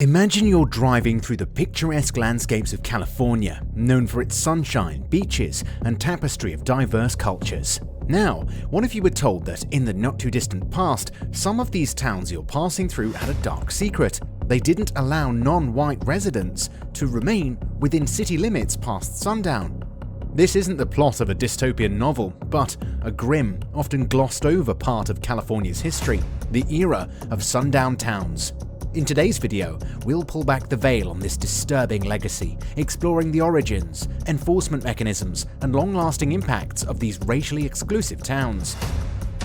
Imagine you're driving through the picturesque landscapes of California, known for its sunshine, beaches, and tapestry of diverse cultures. Now, what if you were told that in the not-too-distant past, some of these towns you're passing through had a dark secret? They didn't allow non-white residents to remain within city limits past sundown. This isn't the plot of a dystopian novel, but a grim, often glossed over part of California's history, the era of Sundown Towns. In today's video, we'll pull back the veil on this disturbing legacy, exploring the origins, enforcement mechanisms, and long-lasting impacts of these racially exclusive towns.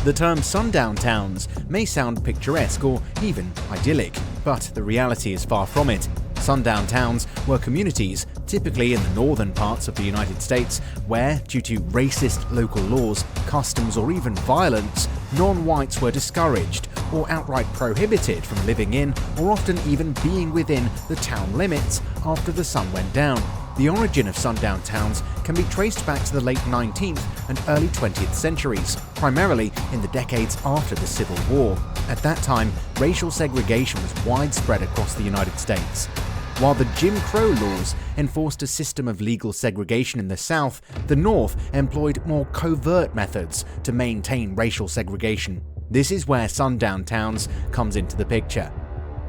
The term Sundown Towns may sound picturesque or even idyllic, but the reality is far from it. Sundown Towns were communities, typically in the northern parts of the United States, where, due to racist local laws, customs, or even violence, non-whites were discouraged or outright prohibited from living in or often even being within the town limits after the sun went down. The origin of sundown towns can be traced back to the late 19th and early 20th centuries, primarily in the decades after the Civil War. At that time, racial segregation was widespread across the United States. While the Jim Crow laws enforced a system of legal segregation in the South, the North employed more covert methods to maintain racial segregation. This is where Sundown Towns comes into the picture.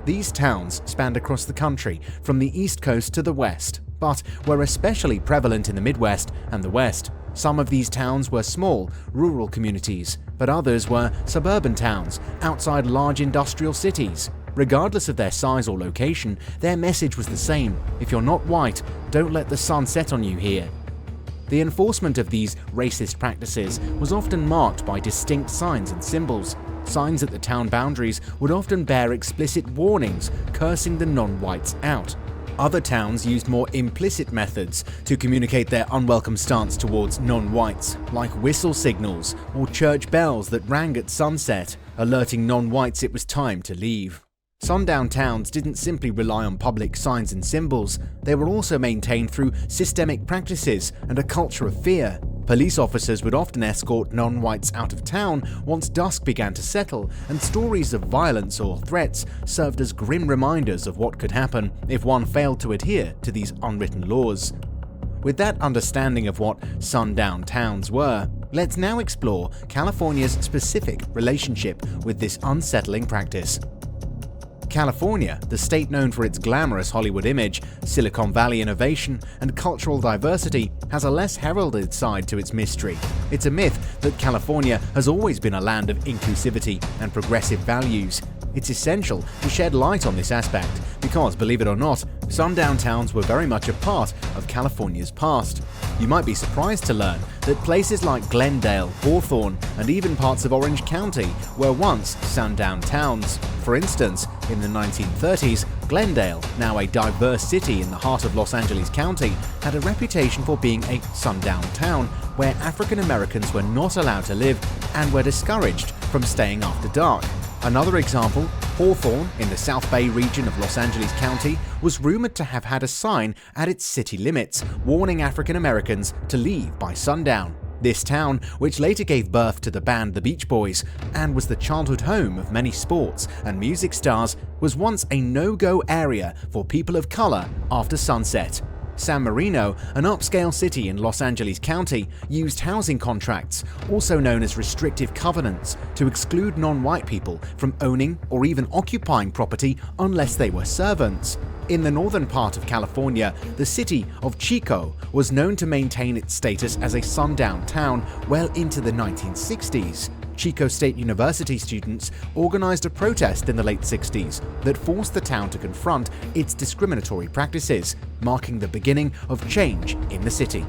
These towns spanned across the country from the East Coast to the West, but were especially prevalent in the Midwest and the West. Some of these towns were small, rural communities, but others were suburban towns outside large industrial cities. Regardless of their size or location, their message was the same: if you're not white, don't let the sun set on you here. The enforcement of these racist practices was often marked by distinct signs and symbols. Signs at the town boundaries would often bear explicit warnings cursing the non-whites out. Other towns used more implicit methods to communicate their unwelcome stance towards non-whites, like whistle signals or church bells that rang at sunset, alerting non-whites it was time to leave. Sundown towns didn't simply rely on public signs and symbols, they were also maintained through systemic practices and a culture of fear. Police officers would often escort non-whites out of town once dusk began to settle, and stories of violence or threats served as grim reminders of what could happen if one failed to adhere to these unwritten laws. With that understanding of what sundown towns were, let's now explore California's specific relationship with this unsettling practice. California, the state known for its glamorous Hollywood image, Silicon Valley innovation, and cultural diversity, has a less heralded side to its mystery. It's a myth that California has always been a land of inclusivity and progressive values. It's essential to shed light on this aspect because, believe it or not, sundown towns were very much a part of California's past. You might be surprised to learn that places like Glendale, Hawthorne, and even parts of Orange County were once sundown towns. For instance, in the 1930s, Glendale, now a diverse city in the heart of Los Angeles County, had a reputation for being a sundown town where African Americans were not allowed to live and were discouraged from staying after dark. Another example, Hawthorne, in the South Bay region of Los Angeles County, was rumored to have had a sign at its city limits warning African Americans to leave by sundown. This town, which later gave birth to the band The Beach Boys and was the childhood home of many sports and music stars, was once a no-go area for people of color after sunset. San Marino, an upscale city in Los Angeles County, used housing contracts, also known as restrictive covenants, to exclude non-white people from owning or even occupying property unless they were servants. In the northern part of California, the city of Chico was known to maintain its status as a sundown town well into the 1960s. Chico State University students organized a protest in the late 60s that forced the town to confront its discriminatory practices, marking the beginning of change in the city.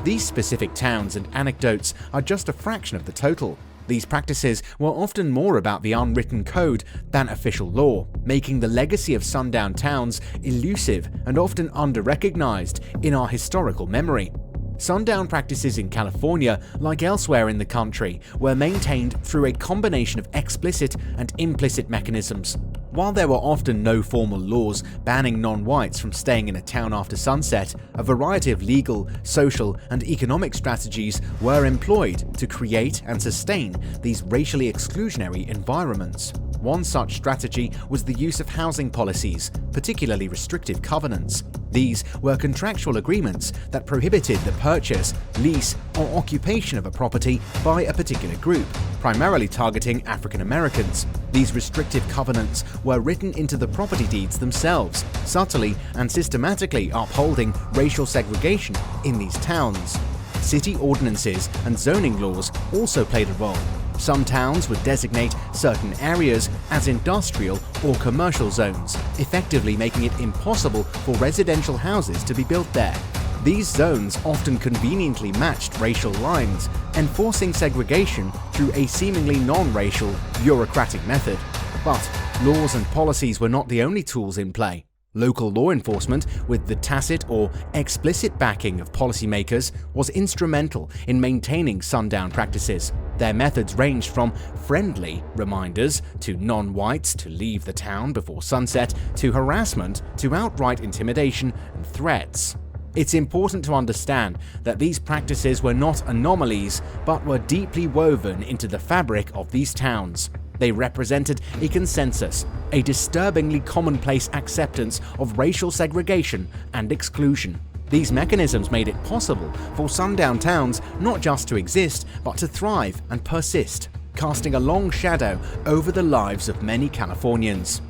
These specific towns and anecdotes are just a fraction of the total. These practices were often more about the unwritten code than official law, making the legacy of sundown towns elusive and often under-recognized in our historical memory. Sundown practices in California, like elsewhere in the country, were maintained through a combination of explicit and implicit mechanisms. While there were often no formal laws banning non-whites from staying in a town after sunset, a variety of legal, social, and economic strategies were employed to create and sustain these racially exclusionary environments. One such strategy was the use of housing policies, particularly restrictive covenants. These were contractual agreements that prohibited the purchase, lease, or occupation of a property by a particular group, primarily targeting African Americans. These restrictive covenants were written into the property deeds themselves, subtly and systematically upholding racial segregation in these towns. City ordinances and zoning laws also played a role. Some towns would designate certain areas as industrial or commercial zones, effectively making it impossible for residential houses to be built there. These zones often conveniently matched racial lines, enforcing segregation through a seemingly non-racial, bureaucratic method. But laws and policies were not the only tools in play. Local law enforcement, with the tacit or explicit backing of policymakers, was instrumental in maintaining sundown practices. Their methods ranged from friendly reminders to non-whites to leave the town before sunset, to harassment, to outright intimidation and threats. It's important to understand that these practices were not anomalies, but were deeply woven into the fabric of these towns. They represented a consensus, a disturbingly commonplace acceptance of racial segregation and exclusion. These mechanisms made it possible for sundown towns not just to exist, but to thrive and persist, casting a long shadow over the lives of many Californians.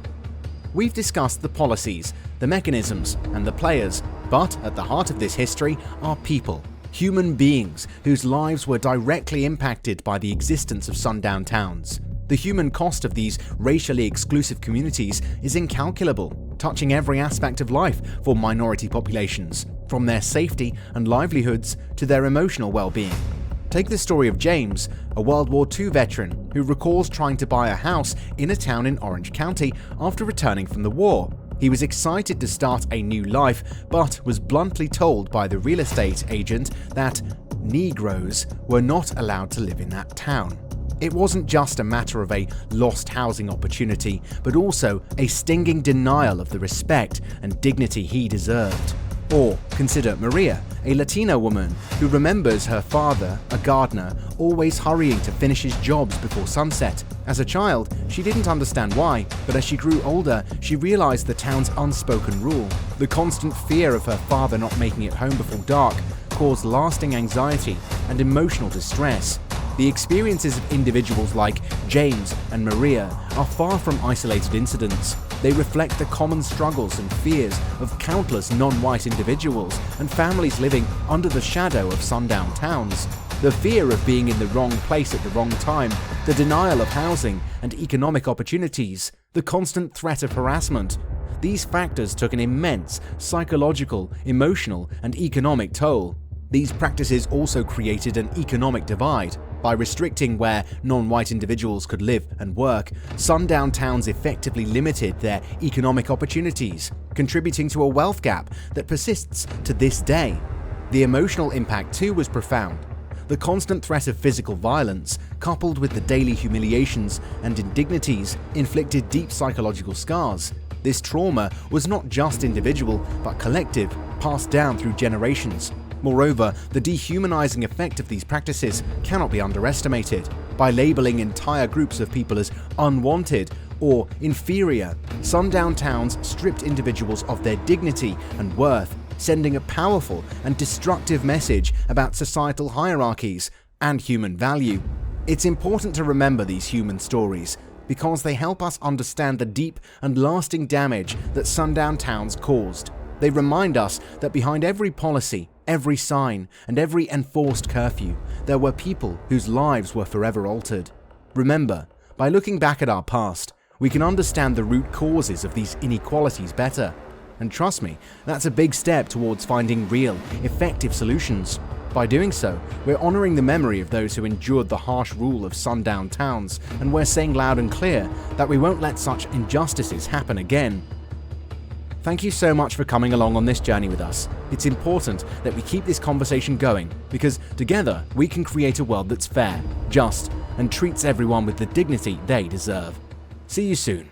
We've discussed the policies, the mechanisms, and the players, but at the heart of this history are people, human beings whose lives were directly impacted by the existence of sundown towns. The human cost of these racially exclusive communities is incalculable, touching every aspect of life for minority populations, from their safety and livelihoods to their emotional well-being. Take the story of James, a World War II veteran who recalls trying to buy a house in a town in Orange County after returning from the war. He was excited to start a new life, but was bluntly told by the real estate agent that Negroes were not allowed to live in that town. It wasn't just a matter of a lost housing opportunity, but also a stinging denial of the respect and dignity he deserved. Or consider Maria, a Latina woman who remembers her father, a gardener, always hurrying to finish his jobs before sunset. As a child, she didn't understand why, but as she grew older, she realized the town's unspoken rule. The constant fear of her father not making it home before dark caused lasting anxiety and emotional distress. The experiences of individuals like James and Maria are far from isolated incidents. They reflect the common struggles and fears of countless non-white individuals and families living under the shadow of sundown towns. The fear of being in the wrong place at the wrong time, the denial of housing and economic opportunities, the constant threat of harassment. These factors took an immense psychological, emotional, and economic toll. These practices also created an economic divide. By restricting where non-white individuals could live and work, sundown towns effectively limited their economic opportunities, contributing to a wealth gap that persists to this day. The emotional impact too was profound. The constant threat of physical violence, coupled with the daily humiliations and indignities, inflicted deep psychological scars. This trauma was not just individual, but collective, passed down through generations. Moreover, the dehumanizing effect of these practices cannot be underestimated. By labeling entire groups of people as unwanted or inferior, sundown towns stripped individuals of their dignity and worth, sending a powerful and destructive message about societal hierarchies and human value. It's important to remember these human stories because they help us understand the deep and lasting damage that sundown towns caused. They remind us that behind every policy, every sign, and every enforced curfew, there were people whose lives were forever altered. Remember, by looking back at our past, we can understand the root causes of these inequalities better. And trust me, that's a big step towards finding real, effective solutions. By doing so, we're honoring the memory of those who endured the harsh rule of sundown towns, and we're saying loud and clear that we won't let such injustices happen again. Thank you so much for coming along on this journey with us. It's important that we keep this conversation going because together we can create a world that's fair, just, and treats everyone with the dignity they deserve. See you soon.